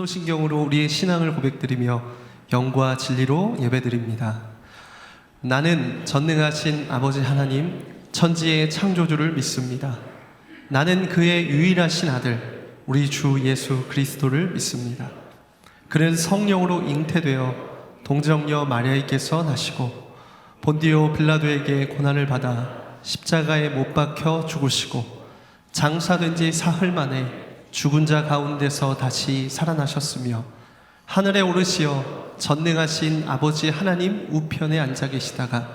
진도신경으로 우리의 신앙을 고백드리며 영과 진리로 예배드립니다. 나는 전능하신 아버지 하나님, 천지의 창조주를 믿습니다. 나는 그의 유일하신 아들, 우리 주 예수 그리스도를 믿습니다. 그는 성령으로 잉태되어 동정녀 마리아에게서 나시고 본디오 빌라도에게 고난을 받아 십자가에 못 박혀 죽으시고 장사된 지 사흘 만에 죽은 자 가운데서 다시 살아나셨으며 하늘에 오르시어 전능하신 아버지 하나님 우편에 앉아 계시다가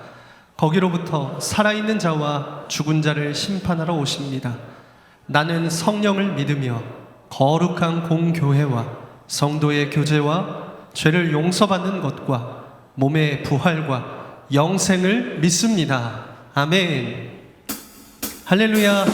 거기로부터 살아있는 자와 죽은 자를 심판하러 오십니다. 나는 성령을 믿으며 거룩한 공교회와 성도의 교제와 죄를 용서받는 것과 몸의 부활과 영생을 믿습니다. 아멘. 할렐루야.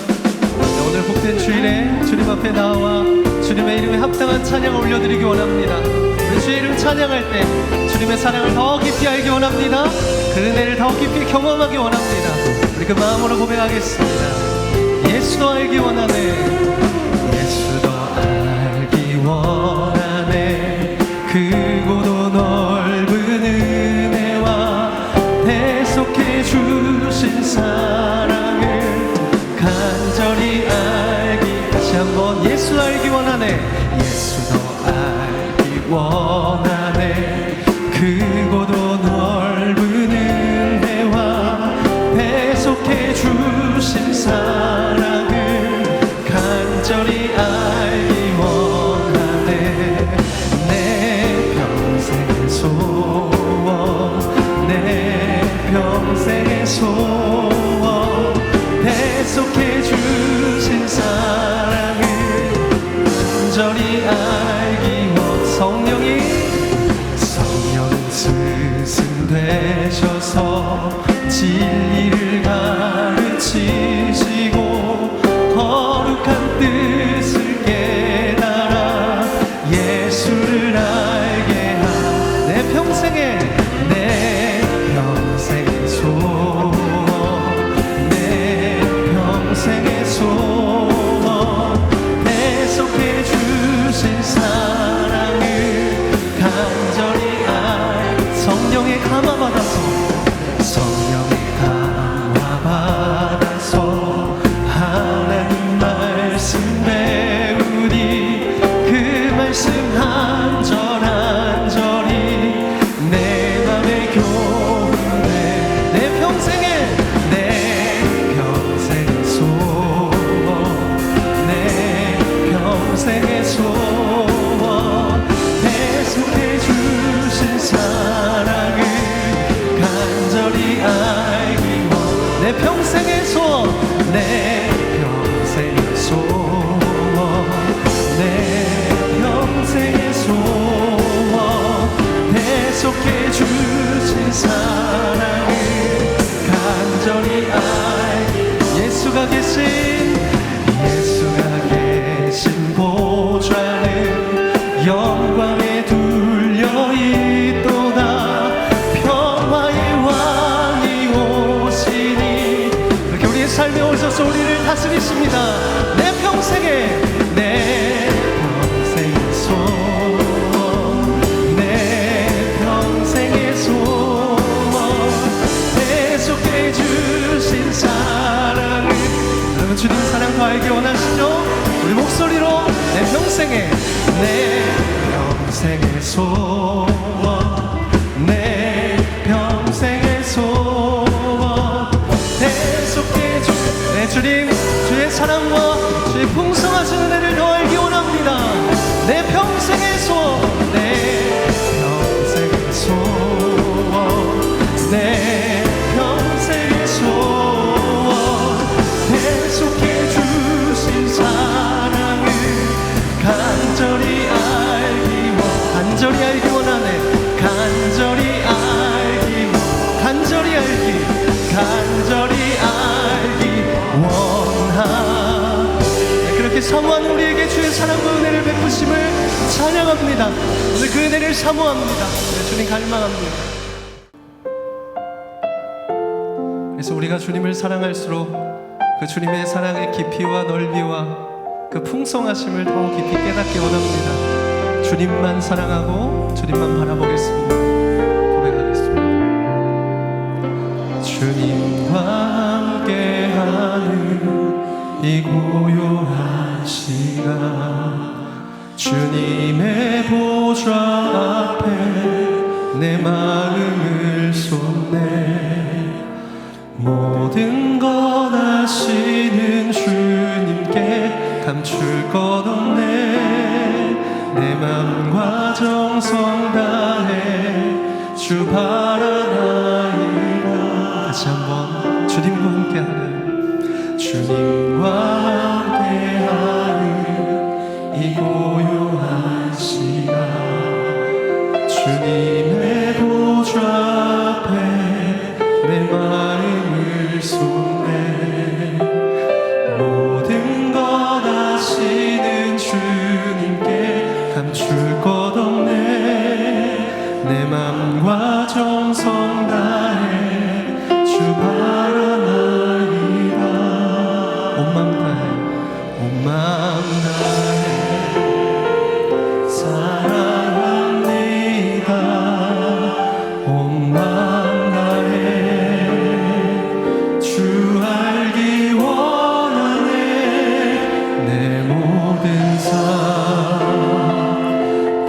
오늘 복된 주일에 주님 앞에 나와 주님의 이름에 합당한 찬양을 올려드리기 원합니다. 우리 주의 이름 찬양할 때 주님의 사랑을 더 깊이 알기 원합니다. 그 은혜를 더 깊이 경험하기 원합니다. 우리 그 마음으로 고백하겠습니다. 예수도 알기 원하네. 예수도 알기 원하네. 크고도 넓은 은혜와 대속해 주신 사랑을 간절히 알기. 다시 한번 예수 알기 원하네. 예수도 알기 원하네. 크고도 넓은 은혜와 대속해 주신 사랑을 간절히 알기 원하네. 내 평생의 소원, 내 평생의 소원, 대속해 주신 사랑을 간절히 알기 원. 성령은 스승 되셔서 진리를 가르치시고 거룩한 뜻을 깨달아 예수를 알게 하. 내 평생의 소원, 내 평생의 소원, 대속해 주신 사랑을 간절히 성령의 감화받아서, 성령의 감화받아서 하나님 말씀 배우니 그 말씀 한 절 한 절이 내 맘에 교훈돼. 내 평생의 소원, 내 평생의 소원, 대속해 주신 사랑을 간절히 알기 원. 내 평생의 소원, 내 평생의 소원, 내 평생의 소원, 대속해 주신 사랑을 간절히 알기. 예수가 계신 보좌는 영광에 둘려 있도다. 평화의 왕이 오시니. 이렇게 우리의 삶에 오셔서 우리를 다스리십니다. 내 평생의 소원, 내 평생의 소원, 대속해 주신 사랑을. 여러분 주님 사랑 더 알기 원하시죠? 우리 목소리로 내 평생의 소원, 내 평생의 소원, 대속해 주. 네, 주님 주의 사랑과 주의 풍성하신 은혜를 더 알기 원합니다. 내 평생의 소원, 내 평생의 소원, 내 평생의 소원, 대속해 주신 사랑을 간절히 알기 원하네. 간절히 알기 원하. 네, 그렇게 사모하는 우리에게 주의 사랑과 은혜를 베푸심을 찬양합니다. 오늘 그 은혜를 사모합니다. 네, 주님 갈망합니다. 그래서 우리가 주님을 사랑할수록 그 주님의 사랑의 깊이와 넓이와 그 풍성하심을 더 깊이 깨닫기 원합니다. 주님만 사랑하고 주님만 바라보겠습니다. 고백하겠습니다. 주님과 함께하는 이 고요한 시간, 주님의 보좌 앞에 내 마음을 쏟네. 모든 것 아시는 주님께 감출 것 없네. 내 마음과 정성 다해 주 바라나이다. 다시 한번 주님과 함께하는, 주님과 함께하는 이 고요한 시간, 주님의 보좌 앞에 내 마음을 쏟네. 모든 것 아시는 주님께 감출 것 없네. 내 맘과 정성 다해 주 바라나이다. 온 맘 다해, 온 맘 다해 사랑합니다. 온 맘 다해 주 알기 원하네. 내 모든 삶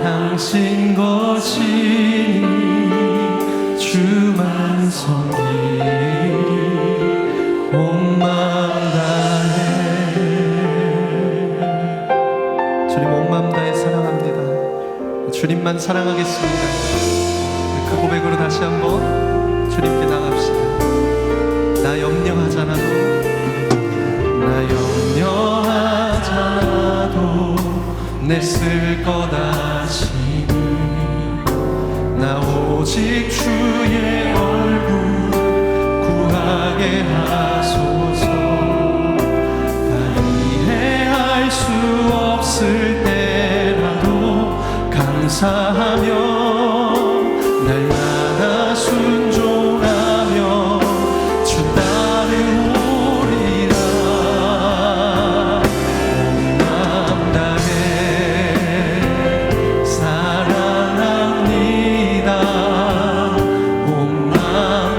당신 것이니 주만 섬기리. 온 맘 다해, 주님 온 맘 다해 사랑합니다. 주님만 사랑하겠습니다. 그 고백으로 다시 한번 주님께 나갑시다. 나 염려하잖아도, 나 염려하잖아도 내 쓸 것 아시니. 나 오직 주의 얼굴 구하게 하소서. 다 이해할 수 없을 때라도 감사하며 날마다 순종하며 주 따르오리라. 온 맘 다해 사랑합니다. 온 맘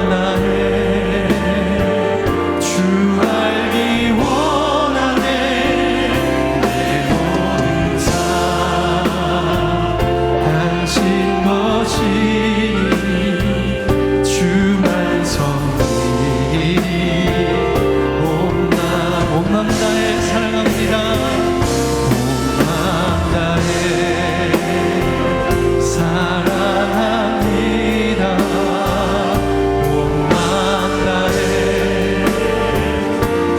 다해 주 알기 원하네. 내 모든 삶 당신 것이니 주만 섬기리. 온 맘 다해 사랑합니다. 온 맘 다해 사랑합니다. 온 맘 다해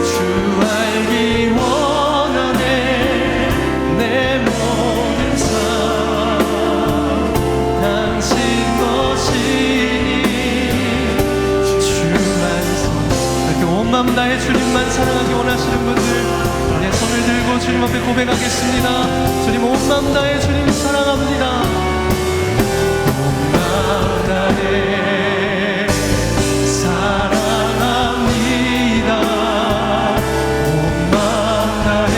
주 알기 원하네. 내 모든 삶 당신 것이니 주만 섬기리. 이렇게 온 맘 다해 주님만 사랑하기 원하시는 분들, 내 손을 들고 주님 앞에 고백하겠습니다. 주님 온 맘 다해 주님 사랑합니다. 온 맘 다해 사랑합니다. 온 맘 다해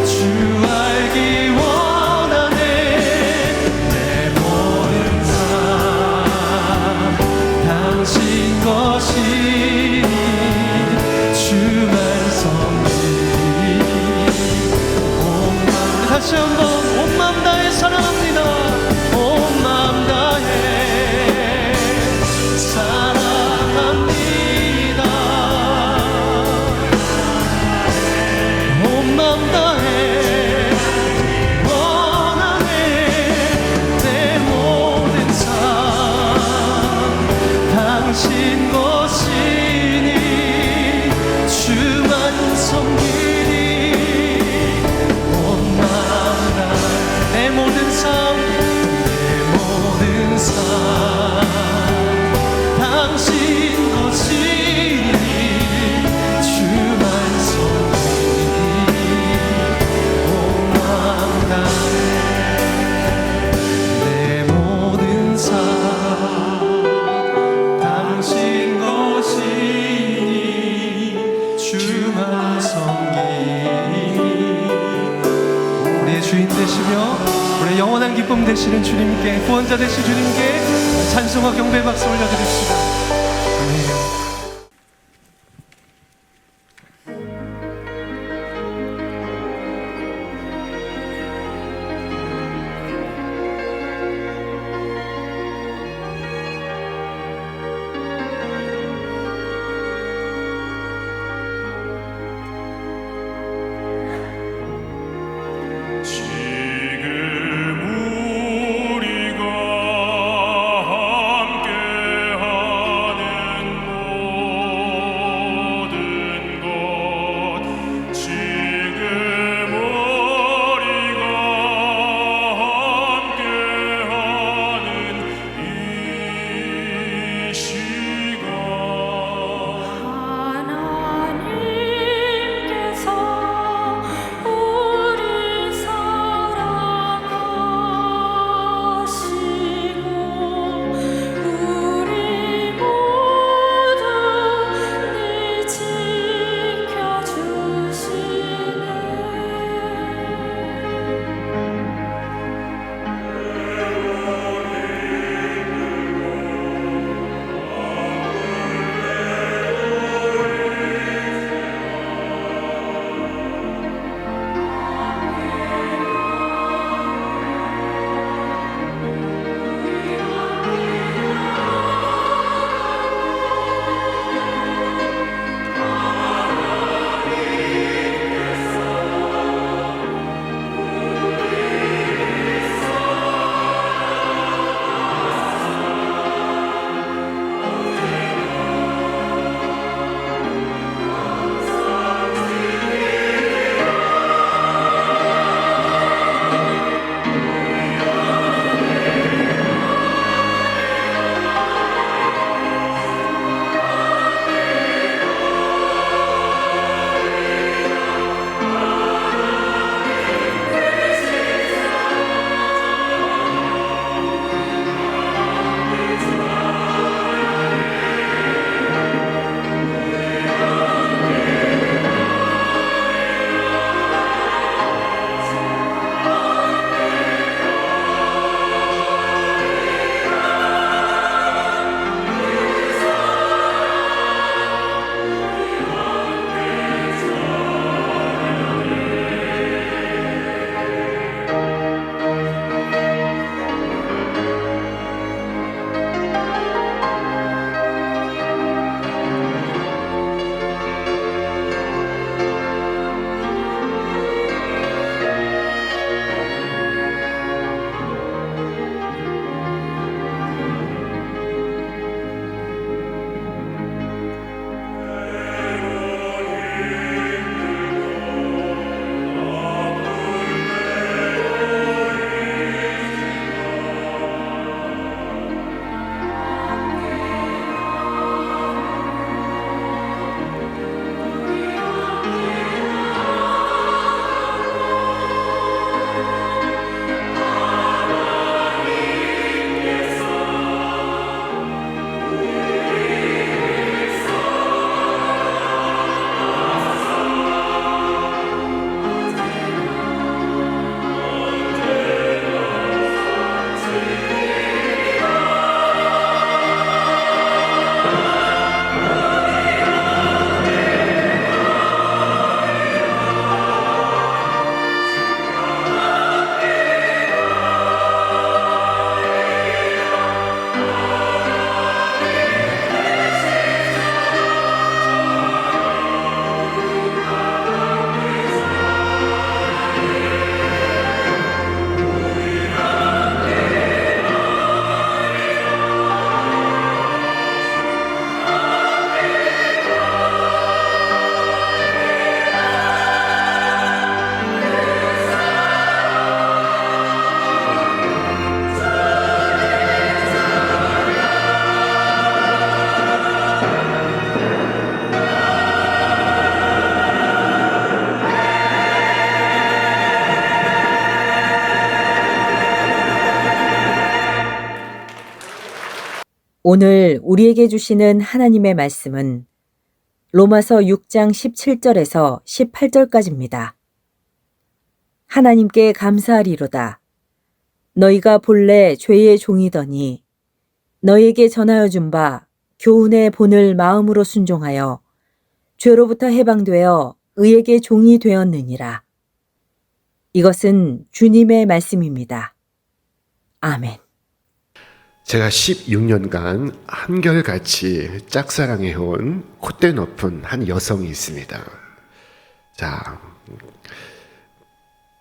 주 알기 원하네. 내 모든 삶 당신 것이니 주만 섬기리. 온 맘, 다시 한번 온 맘 다해 사랑합니다. 온 맘 다해 구원자 되신 주님께 찬송과 경배 박수 올려드립시다. 아멘. 오늘 우리에게 주시는 하나님의 말씀은 로마서 6장 17절에서 18절까지입니다. 하나님께 감사하리로다. 너희가 본래 죄의 종이더니 너희에게 전하여 준 바 교훈의 본을 마음으로 순종하여 죄로부터 해방되어 의에게 종이 되었느니라. 이것은 주님의 말씀입니다. 아멘. 제가 16년간 한결같이 짝사랑해온 콧대 높은 한 여성이 있습니다. 자,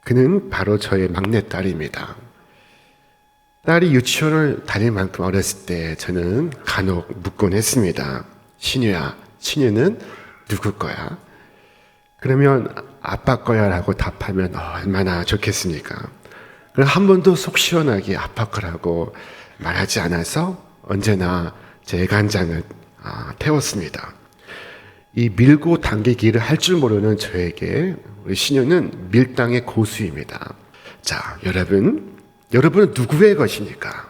그는 바로 저의 막내딸입니다. 딸이 유치원을 다닐 만큼 어렸을 때 저는 간혹 묻곤 했습니다. 신유야, 신유는 누구 거야? 그러면 아빠 거야 라고 답하면 얼마나 좋겠습니까? 그럼 한 번도 속 시원하게 아빠 거라고 말하지 않아서 언제나 제 애간장을 태웠습니다. 이 밀고 당기기를 할 줄 모르는 저에게 우리 신유는 밀당의 고수입니다. 자, 여러분은 누구의 것입니까?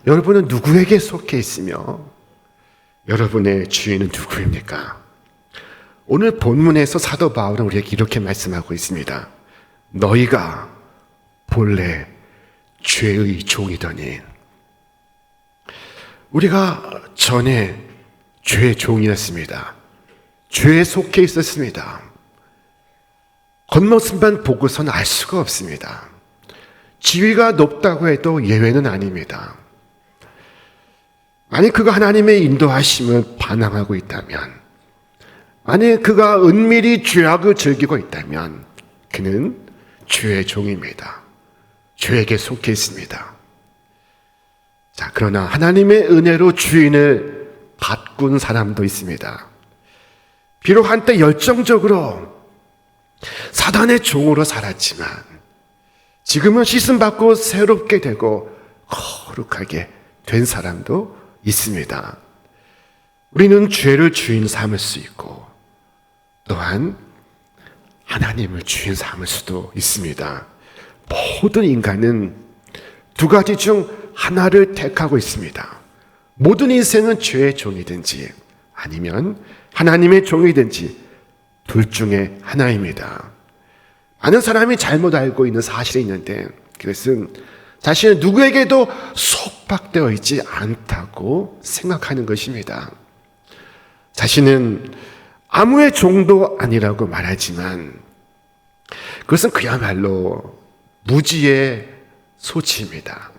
여러분은 누구에게 속해 있으며 여러분의 주인은 누구입니까? 오늘 본문에서 사도 바울은 우리에게 이렇게 말씀하고 있습니다. 너희가 본래 죄의 종이더니. 우리가 전에 죄의 종이었습니다. 죄에 속해 있었습니다. 겉모습만 보고서는 알 수가 없습니다. 지위가 높다고 해도 예외는 아닙니다. 만약 그가 하나님의 인도하심을 반항하고 있다면, 만약 그가 은밀히 죄악을 즐기고 있다면 그는 죄의 종입니다. 죄에게 속해 있습니다. 자, 그러나 하나님의 은혜로 주인을 바꾼 사람도 있습니다. 비록 한때 열정적으로 사단의 종으로 살았지만 지금은 씻음받고 새롭게 되고 거룩하게 된 사람도 있습니다. 우리는 죄를 주인 삼을 수 있고 또한 하나님을 주인 삼을 수도 있습니다. 모든 인간은 두 가지 중 하나를 택하고 있습니다. 모든 인생은 죄의 종이든지 아니면 하나님의 종이든지 둘 중에 하나입니다. 많은 사람이 잘못 알고 있는 사실이 있는데 그것은 자신은 누구에게도 속박되어 있지 않다고 생각하는 것입니다. 자신은 아무의 종도 아니라고 말하지만 그것은 그야말로 무지의 소치입니다.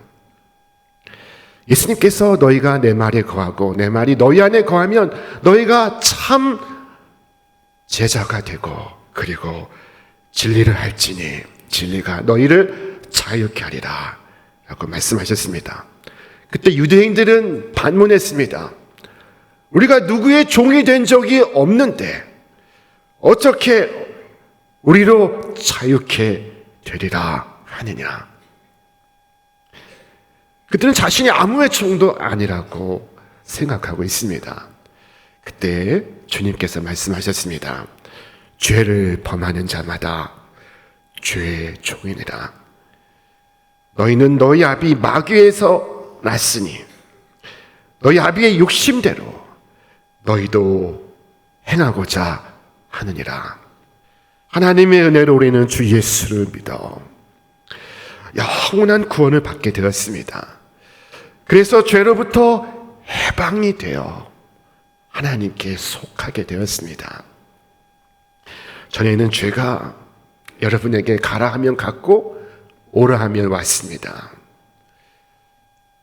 예수님께서 너희가 내 말에 거하고 내 말이 너희 안에 거하면 너희가 참 제자가 되고 그리고 진리를 할지니 진리가 너희를 자유케 하리라 라고 말씀하셨습니다. 그때 유대인들은 반문했습니다. 우리가 누구의 종이 된 적이 없는데 어떻게 우리로 자유케 되리라 하느냐. 그들은 자신이 아무의 종도 아니라고 생각하고 있습니다. 그때 주님께서 말씀하셨습니다. 죄를 범하는 자마다 죄의 종이니라. 너희는 너희 아비 마귀에서 났으니 너희 아비의 욕심대로 너희도 행하고자 하느니라. 하나님의 은혜로 우리는 주 예수를 믿어 영원한 구원을 받게 되었습니다. 그래서 죄로부터 해방이 되어 하나님께 속하게 되었습니다. 전에는 죄가 여러분에게 가라 하면 갔고 오라 하면 왔습니다.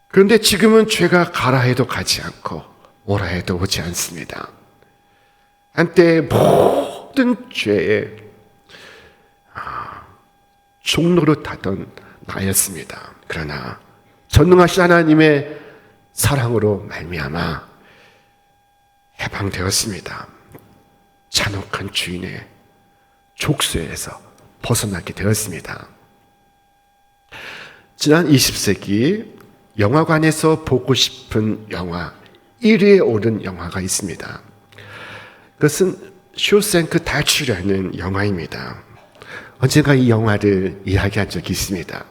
그런데 지금은 죄가 가라 해도 가지 않고 오라 해도 오지 않습니다. 한때 모든 죄의 종노릇하던 나였습니다. 그러나 전능하신 하나님의 사랑으로 말미암아 해방되었습니다. 잔혹한 주인의 족쇄에서 벗어나게 되었습니다. 지난 20세기 영화관에서 보고 싶은 영화 1위에 오른 영화가 있습니다. 그것은 쇼생크 탈출이라는 영화입니다. 언젠가 이 영화를 이야기한 적이 있습니다.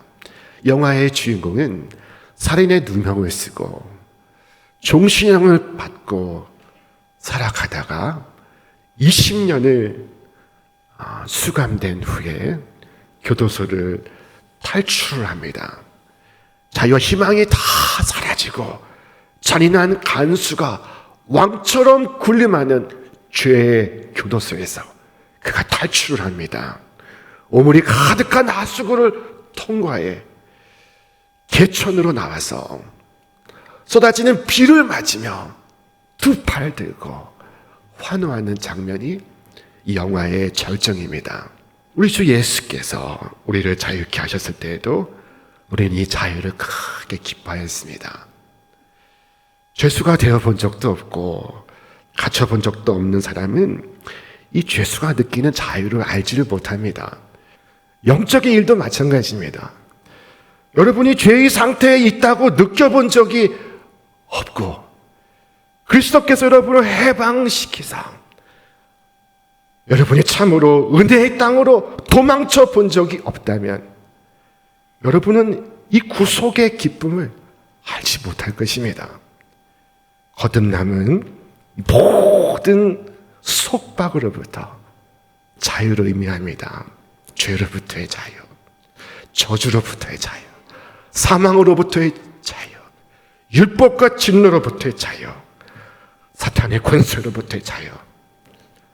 영화의 주인공은 살인의 누명을 쓰고 종신형을 받고 살아가다가 20년을 수감된 후에 교도소를 탈출을 합니다. 자유와 희망이 다 사라지고 잔인한 간수가 왕처럼 군림하는 죄의 교도소에서 그가 탈출을 합니다. 오물이 가득한 하수구를 통과해 개천으로 나와서 쏟아지는 비를 맞으며 두 팔 들고 환호하는 장면이 이 영화의 절정입니다. 우리 주 예수께서 우리를 자유케 하셨을 때에도 우리는 이 자유를 크게 기뻐하였습니다. 죄수가 되어본 적도 없고 갇혀본 적도 없는 사람은 이 죄수가 느끼는 자유를 알지를 못합니다. 영적인 일도 마찬가지입니다. 여러분이 죄의 상태에 있다고 느껴본 적이 없고 그리스도께서 여러분을 해방시키사 여러분이 참으로 은혜의 땅으로 도망쳐 본 적이 없다면 여러분은 이 구속의 기쁨을 알지 못할 것입니다. 거듭남은 모든 속박으로부터 자유를 의미합니다. 죄로부터의 자유, 저주로부터의 자유, 사망으로부터의 자유, 율법과 진노로부터의 자유, 사탄의 권세로부터의 자유,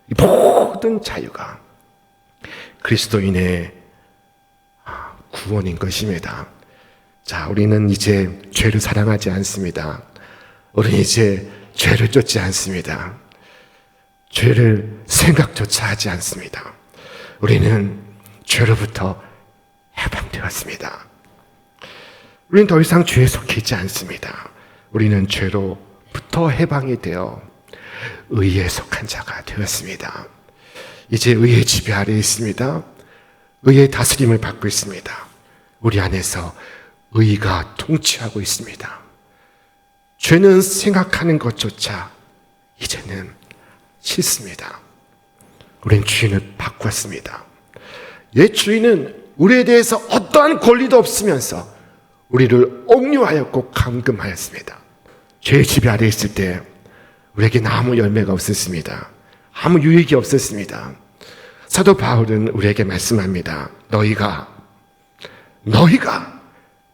이 모든 자유가 그리스도인의 구원인 것입니다. 자, 우리는 이제 죄를 사랑하지 않습니다. 우리는 이제 죄를 쫓지 않습니다. 죄를 생각조차 하지 않습니다. 우리는 죄로부터 해방되었습니다. 우리는 더 이상 죄에 속해 있지 않습니다. 우리는 죄로부터 해방이 되어 의에 속한 자가 되었습니다. 이제 의의 지배 아래에 있습니다. 의의 다스림을 받고 있습니다. 우리 안에서 의가 통치하고 있습니다. 죄는 생각하는 것조차 이제는 싫습니다. 우린 주인을 바꿨습니다. 옛 주인은 우리에 대해서 어떠한 권리도 없으면서 우리를 억류하였고 감금하였습니다. 죄의 지배 아래에 있을 때 우리에게 아무 열매가 없었습니다. 아무 유익이 없었습니다. 사도 바울은 우리에게 말씀합니다. 너희가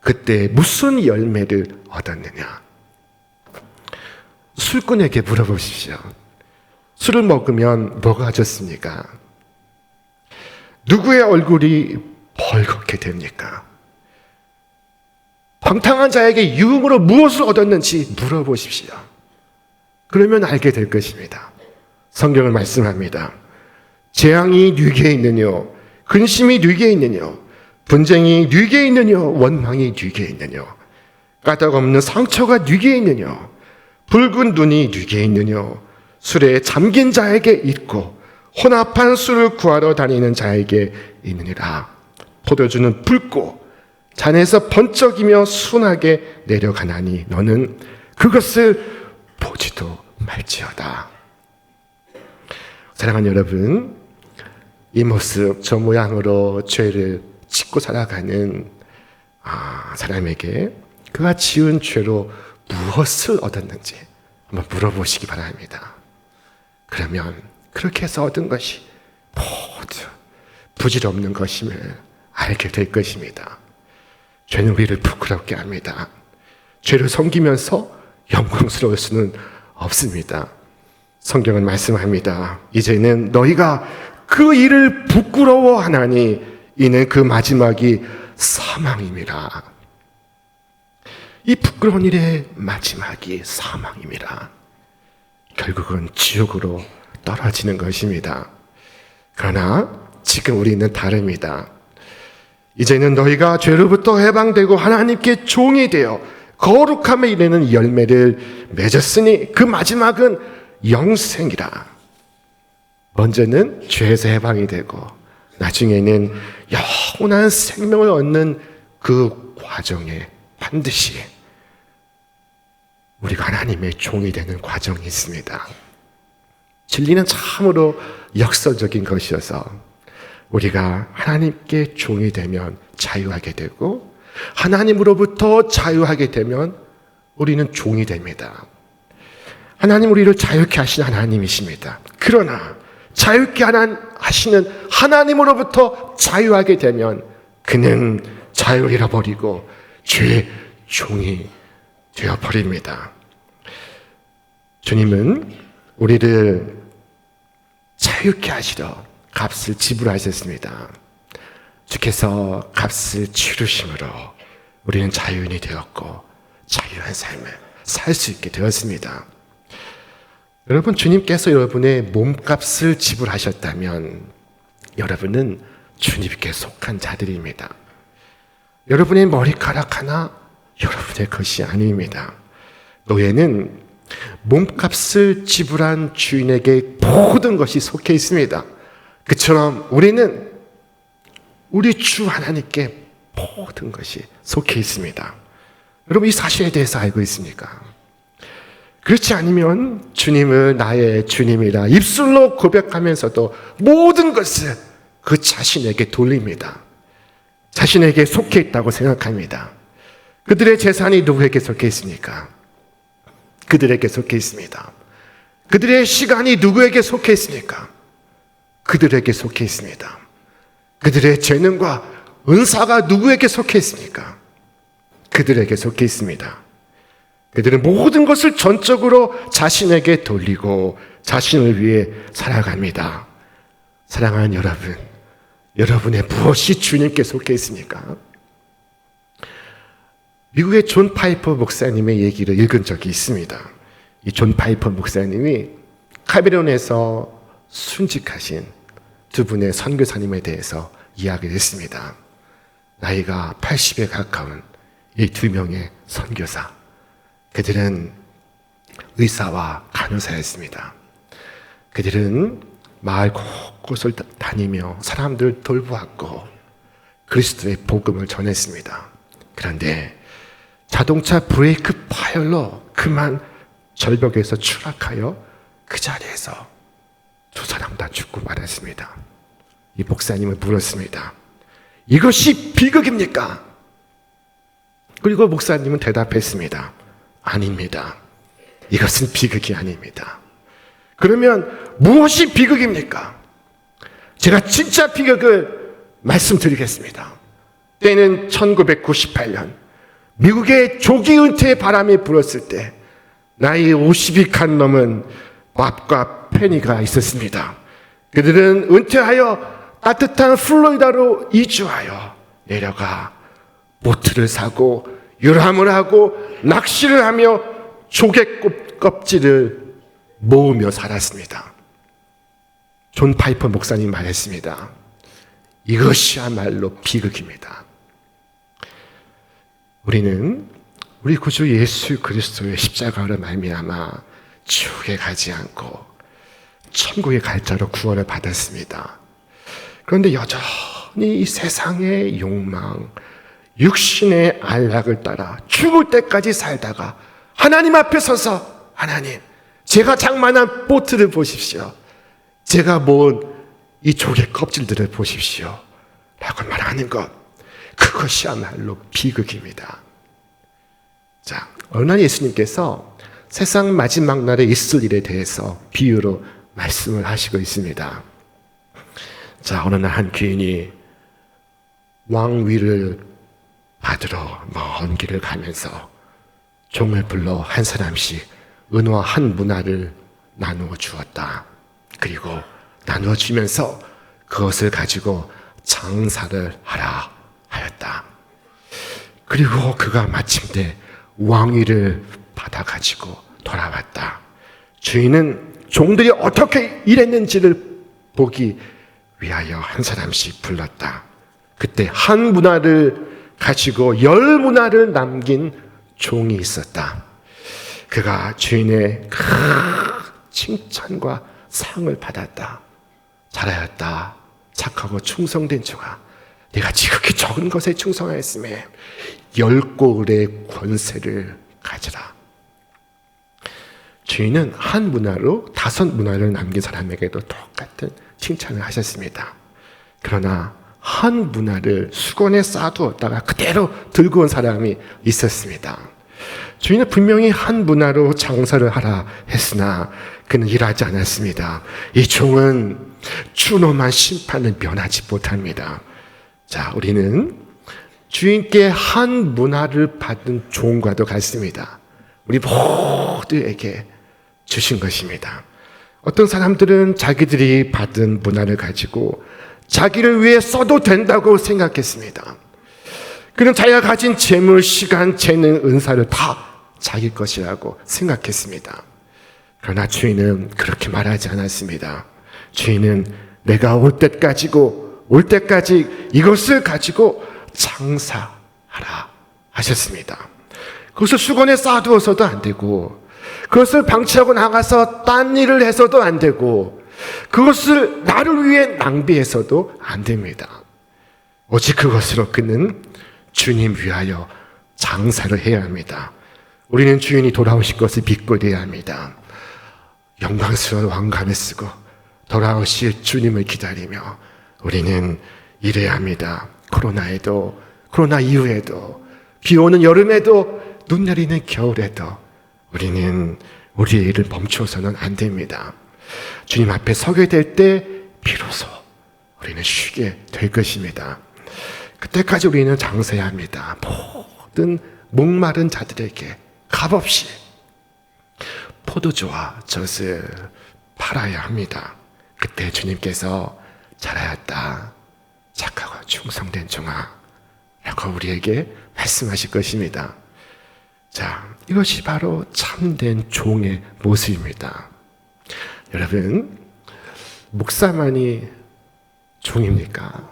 그때 무슨 열매를 얻었느냐? 술꾼에게 물어보십시오. 술을 먹으면 뭐가 좋습니까? 누구의 얼굴이 벌겋게 됩니까? 방탕한 자에게 유흥으로 무엇을 얻었는지 물어보십시오. 그러면 알게 될 것입니다. 성경은 말씀합니다. 재앙이 뉘게 있느뇨, 근심이 뉘게 있느뇨, 분쟁이 뉘게 있느뇨, 원망이 뉘게 있느뇨, 까닭없는 상처가 뉘게 있느뇨, 붉은 눈이 뉘게 있느뇨, 술에 잠긴 자에게 있고 혼합한 술을 구하러 다니는 자에게 있느니라. 포도주는 붉고 잔에서 번쩍이며 순하게 내려가나니 너는 그것을 보지도 말지어다. 사랑하는 여러분, 이 모습, 저 모양으로 죄를 짓고 살아가는 사람에게 그가 지은 죄로 무엇을 얻었는지 한번 물어보시기 바랍니다. 그러면 그렇게 해서 얻은 것이 모두 부질없는 것임을 알게 될 것입니다. 죄는 우리를 부끄럽게 합니다. 죄를 섬기면서 영광스러울 수는 없습니다. 성경은 말씀합니다. 이제는 너희가 그 일을 부끄러워하나니 이는 그 마지막이 사망임이라. 이 부끄러운 일의 마지막이 사망임이라. 결국은 지옥으로 떨어지는 것입니다. 그러나 지금 우리는 다릅니다. 이제는 너희가 죄로부터 해방되고 하나님께 종이 되어 거룩함에 이르는 열매를 맺었으니 그 마지막은 영생이라. 먼저는 죄에서 해방이 되고 나중에는 영원한 생명을 얻는 그 과정에 반드시 우리가 하나님의 종이 되는 과정이 있습니다. 진리는 참으로 역설적인 것이어서 우리가 하나님께 종이 되면 자유하게 되고 하나님으로부터 자유하게 되면 우리는 종이 됩니다. 하나님 우리를 자유케 하신 하나님이십니다. 그러나 자유케 하시는 하나님으로부터 자유하게 되면 그는 자유를 잃어버리고 죄의 종이 되어버립니다. 주님은 우리를 자유케 하시러 값을 지불하셨습니다. 주께서 값을 치르심으로 우리는 자유인이 되었고 자유한 삶을 살 수 있게 되었습니다. 여러분, 주님께서 여러분의 몸값을 지불하셨다면 여러분은 주님께 속한 자들입니다. 여러분의 머리카락 하나 여러분의 것이 아닙니다. 노예는 몸값을 지불한 주인에게 모든 것이 속해 있습니다. 그처럼 우리는 우리 주 하나님께 모든 것이 속해 있습니다. 여러분, 이 사실에 대해서 알고 있습니까? 그렇지 않으면 주님을 나의 주님이라 입술로 고백하면서도 모든 것을 그 자신에게 돌립니다. 자신에게 속해 있다고 생각합니다. 그들의 재산이 누구에게 속해 있습니까? 그들에게 속해 있습니다. 그들의 시간이 누구에게 속해 있습니까? 그들에게 속해 있습니다. 그들의 재능과 은사가 누구에게 속해 있습니까? 그들에게 속해 있습니다. 그들은 모든 것을 전적으로 자신에게 돌리고 자신을 위해 살아갑니다. 사랑하는 여러분, 여러분의 무엇이 주님께 속해 있습니까? 미국의 존 파이퍼 목사님의 얘기를 읽은 적이 있습니다. 이 존 파이퍼 목사님이 카메론에서 순직하신 두 분의 선교사님에 대해서 이야기를 했습니다. 나이가 80에 가까운 이 두 명의 선교사, 그들은 의사와 간호사였습니다. 그들은 마을 곳곳을 다니며 사람들 돌보았고 그리스도의 복음을 전했습니다. 그런데 자동차 브레이크 파열로 그만 절벽에서 추락하여 그 자리에서 두 사람 다 죽고 말았습니다. 이 목사님을 물었습니다. 이것이 비극입니까? 그리고 목사님은 대답했습니다. 아닙니다. 이것은 비극이 아닙니다. 그러면 무엇이 비극입니까? 제가 진짜 비극을 말씀드리겠습니다. 때는 1998년 미국의 조기 은퇴의 바람이 불었을 때 나이 50이 간 넘은 밥과 페니가 있었습니다. 그들은 은퇴하여 따뜻한 플로리다로 이주하여 내려가 보트를 사고 유람을 하고 낚시를 하며 조개 껍질을 모으며 살았습니다. 존 파이퍼 목사님 말했습니다. 이것이야말로 비극입니다. 우리는 우리 구주 예수 그리스도의 십자가로 말미암아 지옥에 가지 않고 천국에 갈 자로 구원을 받았습니다. 그런데 여전히 이 세상의 욕망, 육신의 안락을 따라 죽을 때까지 살다가 하나님 앞에 서서 하나님, 제가 장만한 보트를 보십시오. 제가 모은 이 조개 껍질들을 보십시오. 라고 말하는 것, 그것이야말로 비극입니다. 자, 어느 날 예수님께서 세상 마지막 날에 있을 일에 대해서 비유로 말씀을 하시고 있습니다. 자, 어느 날 한 귀인이 왕위를 받으러 먼 길을 가면서 종을 불러 한 사람씩 은화 한 문화를 나누어 주었다. 그리고 나누어 주면서 그것을 가지고 장사를 하라 하였다. 그리고 그가 마침내 왕위를 받아가지고 돌아왔다. 주인은 종들이 어떻게 일했는지를 보기 위하여 한 사람씩 불렀다. 그때 한 문화를 가지고 10문화를 남긴 종이 있었다. 그가 주인의 큰 칭찬과 상을 받았다. 잘하였다. 착하고 충성된 종아, 네가 지극히 적은 것에 충성하였음에 10골의 권세를 가져라. 주인은 한 문화로 5문화를 남긴 사람에게도 똑같은 칭찬을 하셨습니다. 그러나 한 문화를 수건에 쌓아두었다가 그대로 들고 온 사람이 있었습니다. 주인은 분명히 한 문화로 장사를 하라 했으나 그는 일하지 않았습니다. 이 종은 준엄한 심판을 면하지 못합니다. 자, 우리는 주인께 한 문화를 받은 종과도 같습니다. 우리 모두에게 주신 것입니다. 어떤 사람들은 자기들이 받은 문화를 가지고 자기를 위해 써도 된다고 생각했습니다. 그는 자기가 가진 재물, 시간, 재능, 은사를 다 자기 것이라고 생각했습니다. 그러나 주인은 그렇게 말하지 않았습니다. 주인은 내가 올 때까지 이것을 가지고 장사하라 하셨습니다. 그것을 수건에 쌓아두어서도 안 되고, 그것을 방치하고 나가서 딴 일을 해서도 안 되고, 그것을 나를 위해 낭비해서도 안 됩니다. 오직 그것으로 그는 주님 위하여 장사를 해야 합니다. 우리는 주인이 돌아오실 것을 믿고 일해야 합니다. 영광스러운 왕관을 쓰고 돌아오실 주님을 기다리며 우리는 일해야 합니다. 코로나 이후에도, 비 오는 여름에도, 눈 내리는 겨울에도 우리는 우리의 일을 멈추어서는 안 됩니다. 주님 앞에 서게 될 때 비로소 우리는 쉬게 될 것입니다. 그때까지 우리는 장사해야 합니다. 모든 목마른 자들에게 값없이 포도주와 젖을 팔아야 합니다. 그때 주님께서 잘하였다, 착하고 충성된 종아 라고 우리에게 말씀하실 것입니다. 자, 이것이 바로 참된 종의 모습입니다. 여러분, 목사만이 종입니까?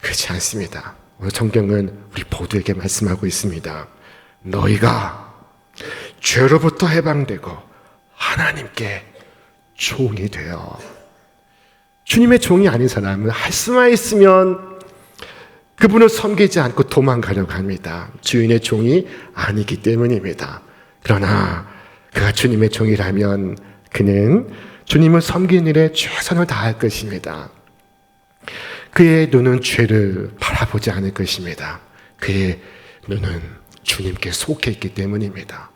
그렇지 않습니다. 오늘 성경은 우리 모두에게 말씀하고 있습니다. 너희가 죄로부터 해방되고 하나님께 종이 되어. 주님의 종이 아닌 사람은 할 수만 있으면 그분을 섬기지 않고 도망가려고 합니다. 주인의 종이 아니기 때문입니다. 그러나 그가 주님의 종이라면 그는 주님을 섬기는 일에 최선을 다할 것입니다. 그의 눈은 죄를 바라보지 않을 것입니다. 그의 눈은 주님께 속해 있기 때문입니다.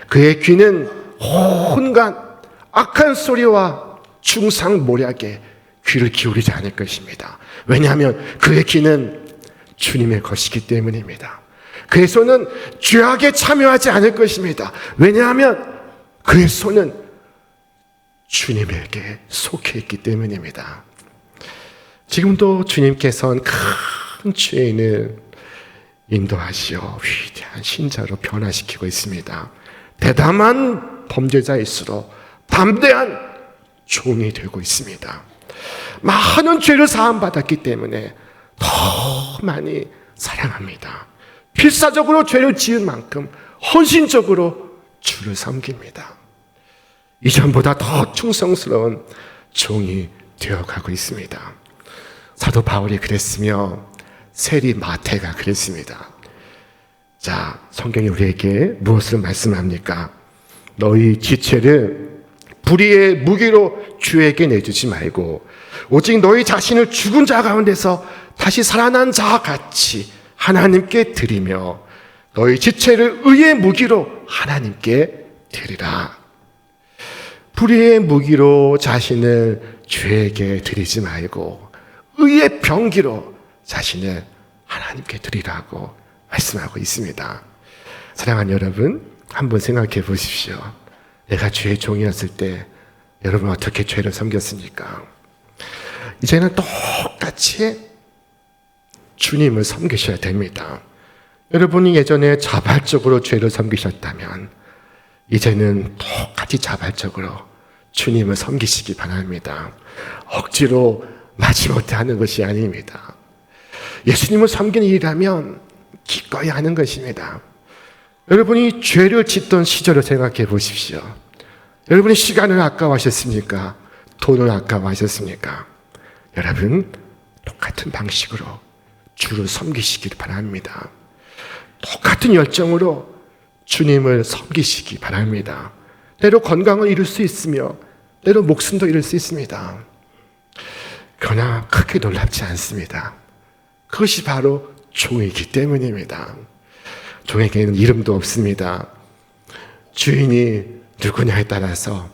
그의 귀는 온갖 악한 소리와 중상모략에 귀를 기울이지 않을 것입니다. 왜냐하면 그의 귀는 주님의 것이기 때문입니다. 그의 손은 죄악에 참여하지 않을 것입니다. 왜냐하면 그의 손은 주님에게 속해 있기 때문입니다. 지금도 주님께서는 큰 죄인을 인도하시어 위대한 신자로 변화시키고 있습니다. 대담한 범죄자일수록 담대한 종이 되고 있습니다. 많은 죄를 사함받았기 때문에 더 많이 사랑합니다. 필사적으로 죄를 지은 만큼 헌신적으로 주를 섬깁니다. 이전보다 더 충성스러운 종이 되어가고 있습니다. 사도 바울이 그랬으며 세리 마태가 그랬습니다. 자, 성경이 우리에게 무엇을 말씀합니까? 너희 지체를 불의의 무기로 주에게 내주지 말고 오직 너희 자신을 죽은 자 가운데서 다시 살아난 자 같이 하나님께 드리며 너희 지체를 의의 무기로 하나님께 드리라. 불의의 무기로 자신을 죄에게 드리지 말고 의의 병기로 자신을 하나님께 드리라고 말씀하고 있습니다. 사랑하는 여러분, 한번 생각해 보십시오. 내가 죄의 종이었을 때 여러분 어떻게 죄를 섬겼습니까? 이제는 똑같이 주님을 섬기셔야 됩니다. 여러분이 예전에 자발적으로 죄를 섬기셨다면 이제는 똑같이 자발적으로 주님을 섬기시기 바랍니다. 억지로 마지못해 하는 것이 아닙니다. 예수님을 섬기는 일이라면 기꺼이 하는 것입니다. 여러분이 죄를 짓던 시절을 생각해 보십시오. 여러분이 시간을 아까워하셨습니까? 돈을 아까워하셨습니까? 여러분, 똑같은 방식으로 주를 섬기시길 바랍니다. 똑같은 열정으로 주님을 섬기시기 바랍니다. 때로 건강을 잃을 수 있으며 때로 목숨도 잃을 수 있습니다. 그러나 크게 놀랍지 않습니다. 그것이 바로 종이기 때문입니다. 종에게는 이름도 없습니다. 주인이 누구냐에 따라서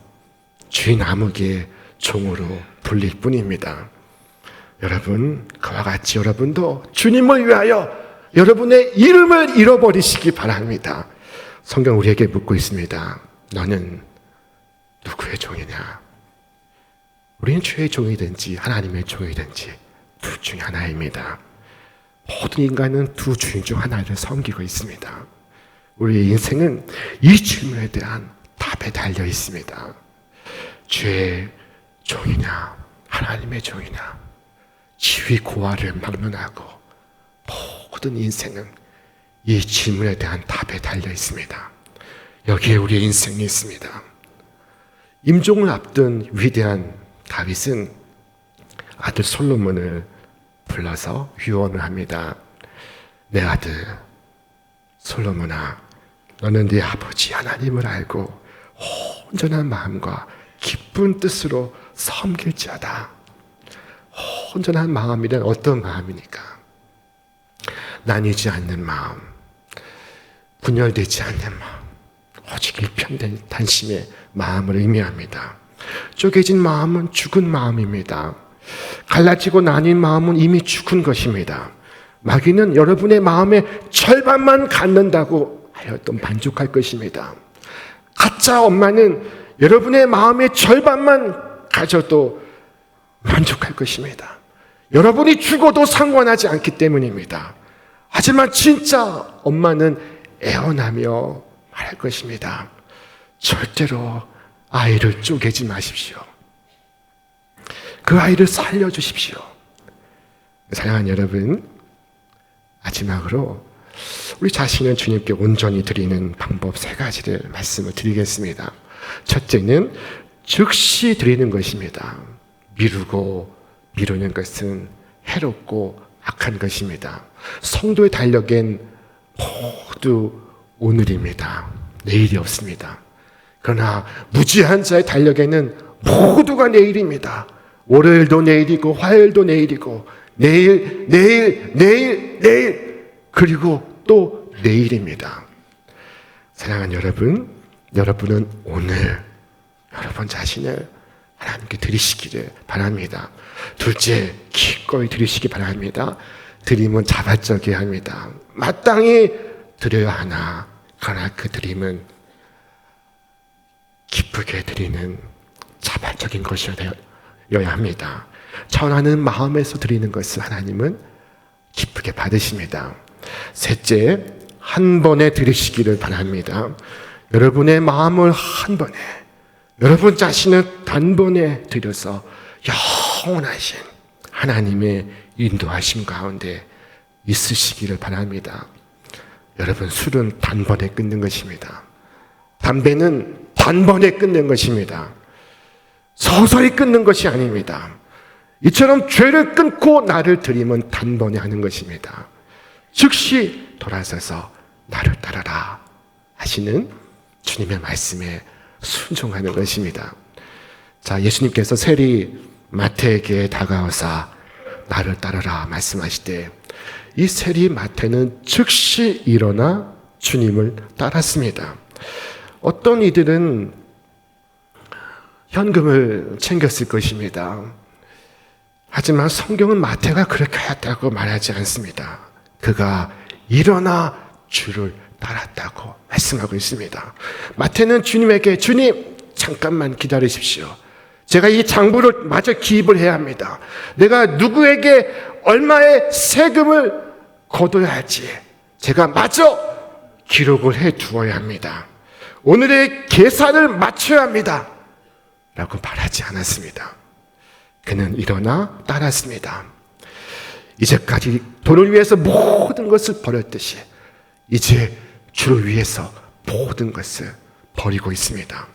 주인 아무개 종으로 불릴 뿐입니다. 여러분, 그와 같이 여러분도 주님을 위하여 여러분의 이름을 잃어버리시기 바랍니다. 성경 우리에게 묻고 있습니다. 너는 누구의 종이냐? 우리는 죄의 종이든지 하나님의 종이든지 둘 중에 하나입니다. 모든 인간은 두 주인 중 하나를 섬기고 있습니다. 우리의 인생은 이 질문에 대한 답에 달려 있습니다. 죄의 종이냐 하나님의 종이냐, 지위 고하를 막론하고 모든 인생은 이 질문에 대한 답에 달려 있습니다. 여기에 우리의 인생이 있습니다. 임종을 앞둔 위대한 다윗은 아들 솔로몬을 불러서 유언을 합니다. 내 아들 솔로몬아, 너는 네 아버지 하나님을 알고 온전한 마음과 기쁜 뜻으로 섬길지어다. 온전한 마음이란 어떤 마음이니까? 나뉘지 않는 마음, 분열되지 않는 마음, 오직 일편된 단심의 마음을 의미합니다. 쪼개진 마음은 죽은 마음입니다. 갈라지고 나뉜 마음은 이미 죽은 것입니다. 마귀는 여러분의 마음의 절반만 갖는다고 하여도 만족할 것입니다. 가짜 엄마는 여러분의 마음의 절반만 가져도 만족할 것입니다. 여러분이 죽어도 상관하지 않기 때문입니다. 하지만 진짜 엄마는 애원하며 말할 것입니다. 절대로 아이를 쪼개지 마십시오. 그 아이를 살려주십시오. 사랑하는 여러분, 마지막으로 우리 자신을 주님께 온전히 드리는 방법 3가지를 말씀을 드리겠습니다. 첫째는 즉시 드리는 것입니다. 미루는 것은 해롭고 악한 것입니다. 성도의 달력엔 모두 오늘입니다. 내일이 없습니다. 그러나 무지한 자의 달력에는 모두가 내일입니다. 월요일도 내일이고 화요일도 내일이고 내일 그리고 또 내일입니다. 사랑하는 여러분, 여러분은 오늘 여러분 자신을 하나님께 드리시기를 바랍니다. 둘째, 기꺼이 드리시기 바랍니다. 드림은 자발적이어야 합니다. 마땅히 드려야 하나, 그러나 그 드림은 기쁘게 드리는 자발적인 것이어야 합니다. 전하는 마음에서 드리는 것을 하나님은 기쁘게 받으십니다. 셋째, 한 번에 드리시기를 바랍니다. 여러분의 마음을 한 번에, 여러분 자신을 단번에 드려서 영원하신 하나님의 인도하심 가운데 있으시기를 바랍니다. 여러분, 술은 단번에 끊는 것입니다. 담배는 단번에 끊는 것입니다. 서서히 끊는 것이 아닙니다. 이처럼 죄를 끊고 나를 드리면 단번에 하는 것입니다. 즉시 돌아서서 나를 따르라 하시는 주님의 말씀에 순종하는 것입니다. 자, 예수님께서 세리 마태에게 다가와서 나를 따르라 말씀하실 때 이 세리 마태는 즉시 일어나 주님을 따랐습니다. 어떤 이들은 현금을 챙겼을 것입니다. 하지만 성경은 마태가 그렇게 하였다고 말하지 않습니다. 그가 일어나 주를 따랐다고 말씀하고 있습니다. 마태는 주님에게, 주님 잠깐만 기다리십시오. 제가 이 장부를 마저 기입을 해야 합니다. 내가 누구에게 얼마의 세금을 거둬야 할지 제가 마저 기록을 해 두어야 합니다. 오늘의 계산을 맞춰야 합니다. 라고 말하지 않았습니다. 그는 일어나 따랐습니다. 이제까지 돈을 위해서 모든 것을 버렸듯이 이제 주를 위해서 모든 것을 버리고 있습니다.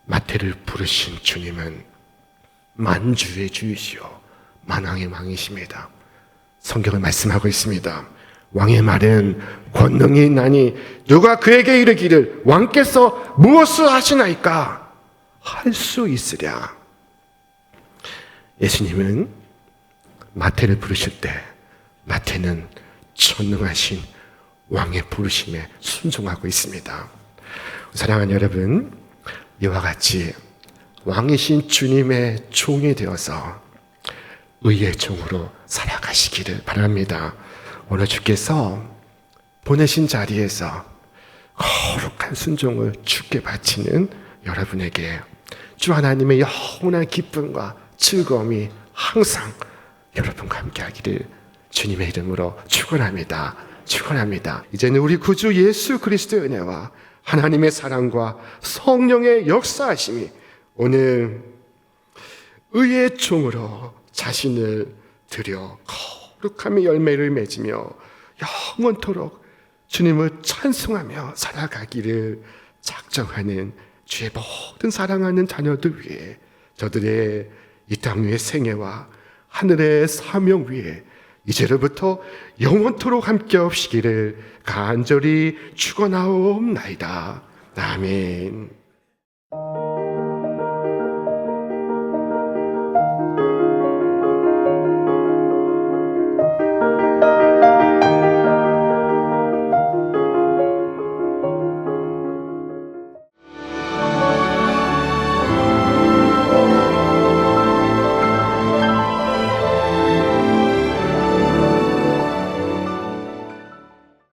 마태를 부르신 주님은 만주의 주이시오 만왕의 왕이십니다. 성경을 말씀하고 있습니다. 왕의 말은 권능이 있나니 누가 그에게 이르기를 왕께서 무엇을 하시나이까 할 수 있으랴. 예수님은 마태를 부르실 때 마태는 전능하신 왕의 부르심에 순종하고 있습니다. 사랑하는 여러분, 이와 같이 왕이신 주님의 종이 되어서 의의 종으로 살아가시기를 바랍니다. 오늘 주께서 보내신 자리에서 거룩한 순종을 주께 바치는 여러분에게 주 하나님의 영원한 기쁨과 즐거움이 항상 여러분과 함께하기를 주님의 이름으로 축원합니다. 축원합니다. 이제는 우리 구주 예수 그리스도의 은혜와 하나님의 사랑과 성령의 역사하심이 오늘 의의 종으로 자신을 드려 거룩함의 열매를 맺으며 영원토록 주님을 찬송하며 살아가기를 작정하는 주의 모든 사랑하는 자녀들 위해 저들의 이 땅 위의 생애와 하늘의 사명 위에 이제로부터 영원토록 함께 하시기를 간절히 축원하옵나이다. 아멘.